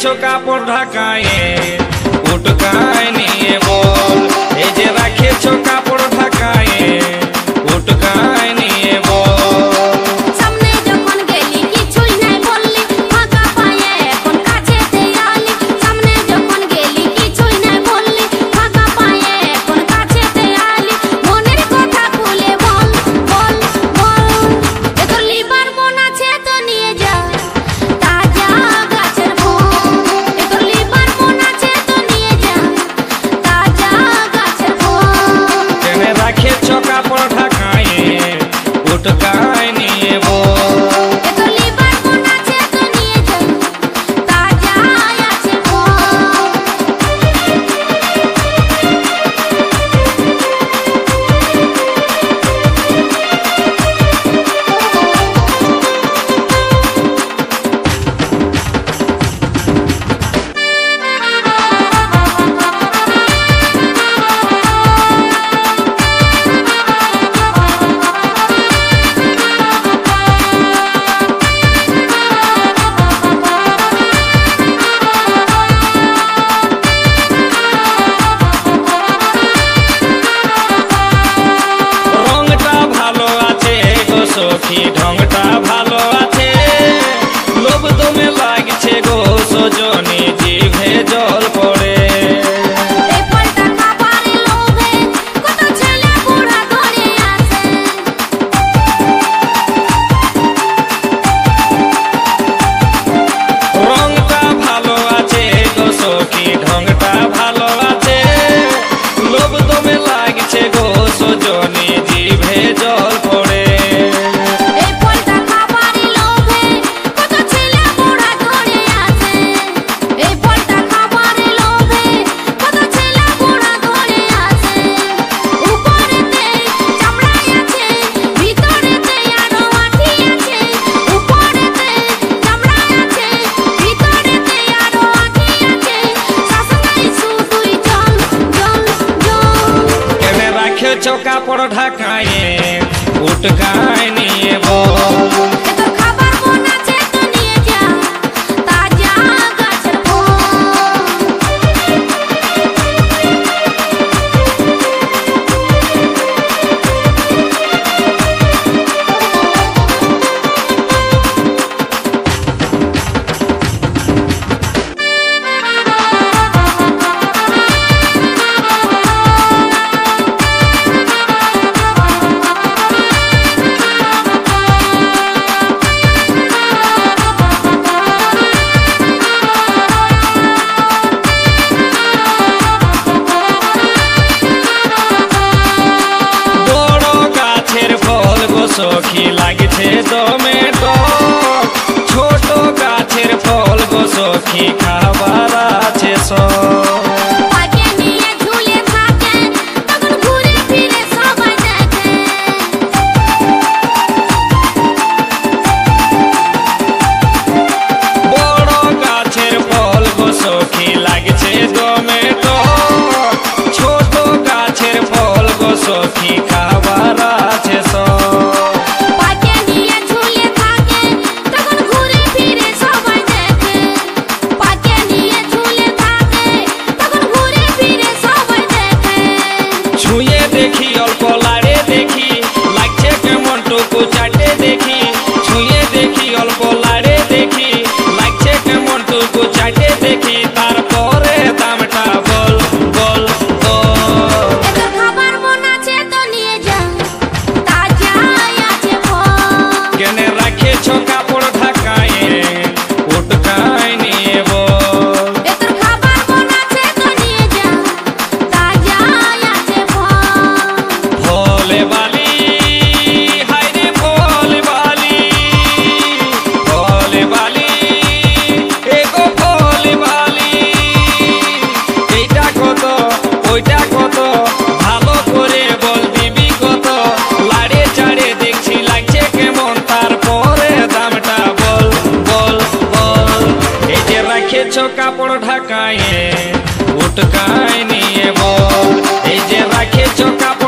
রেখেছো কাপড় ঢাকায়ে উটকায় নিয়ে বল, এই যে রেখেছো কাপড় ঢাকায়ে উটকায় নিয়ে বল। সামনে যখন গেলি কিছুই নাই বললি, ফাঁকা পায়ে এখন কাছেতে আলি। সামনে যখন গেলি কিছুই নাই বললি, ফাঁকা পায়ে এখন কাছেতে আলি। মনের কথা খুলে বল বল বল, এ তোর লিবার মন আছে তো নিয়ে যা তাজা গাছের ফল। এ তোর লিবার মন আছে তো নিয়ে যা তাজা গাছের ফল। কেনে রেখেছো কাপড় ঢাকায়ে উটকায় নিয়ে বল। এ তোর লিবার মন আছে তো নিয়ে যা তাজা আছে ফল। রংটা ভালো আছে গো সখী, ঢংটা ভালো আছে, লোভ দমে লাগছে গো সজনী, জিভে জল পড়ে। এই ফলটা খাবারে লোভে কত ছেলে বুড়া ধরে আসে। রংটা ভালো আছে গো সখী, ঢংটা ভালো আছে, লোভ দমে লাগছে গো সজনী, জিভে জল পড়ে। এই ফলটা খাবারে লোভে কত ছেলে বুড়া ধরে আসে। এই ফলটা খাবারে লোভে কত ছেলে বুড়া ধরে আসে। উপরেতে চামড়াই আছে, ভিতরেতে আরো আঠি আছে। উপরেতে চামড়াই আছে, ভিতরেতে আরো আঠি আছে। শাসনাই শুধুই জল জল জল। কেনে রাখেছো কাপড় ঢাকায়ে উটকায় নিয়ে বল। এ তোর খাবার মন আছে তো নিয়ে যা তাজা গাছের ফল। বড় গাছের ফল গো সখী লাগছে দমে টক, ছোট গাছের ফল গো সখী খাবার আছে সব। পাকে নিয়ে ঝুলে থাকে তখন ঘুরে ফিরে সবাই দেখে। বড় গাছের ফল গো সখী লাগছে দমে টক, ছোট গাছের ফল গো সখী খাবার আছে সব। পাকে নিয়ে ঝুলে থাকে তখন ঘুরে ফিরে সবাই দেখে। পাকে নিয়ে ঝুলে থাকে তখন ঘুরে ফিরে সবাই দেখে। ছুঁয়ে দেখি অল্প লাড়ে দেখি, লাগছে কেমন টুকু চাটে দেখি। ছুঁয়ে দেখি অল্প লাড়ে দেখি, লাগছে কেমন টুকু চাটে দেখি। তারপরে দামটা বল বল বল। এ তোর খাবার মন আছে তো নিয়ে যা তাজা আছে ফল। কেনে রাখেছো কাপড় ঢাকায়ে উটকায় নিয়ে বল। এ তোর খাবার মন আছে তো নিয়ে যা তাজা আছে ফল। ফলে বালি হায়রে ফলে বালি, ফলে বালি এগো ফলে বালি। এইটা কত ওইটা কত ভালো করে বল দিবি কত, লাড়ে চাড়ে দেখছি লাগছে কেমন, তারপরে দামটা বল বল বল। এই যে রেখেছো কাপড় ঢাকায়ে উটকায় নিয়ে বল, এই যে রেখেছো কাপড়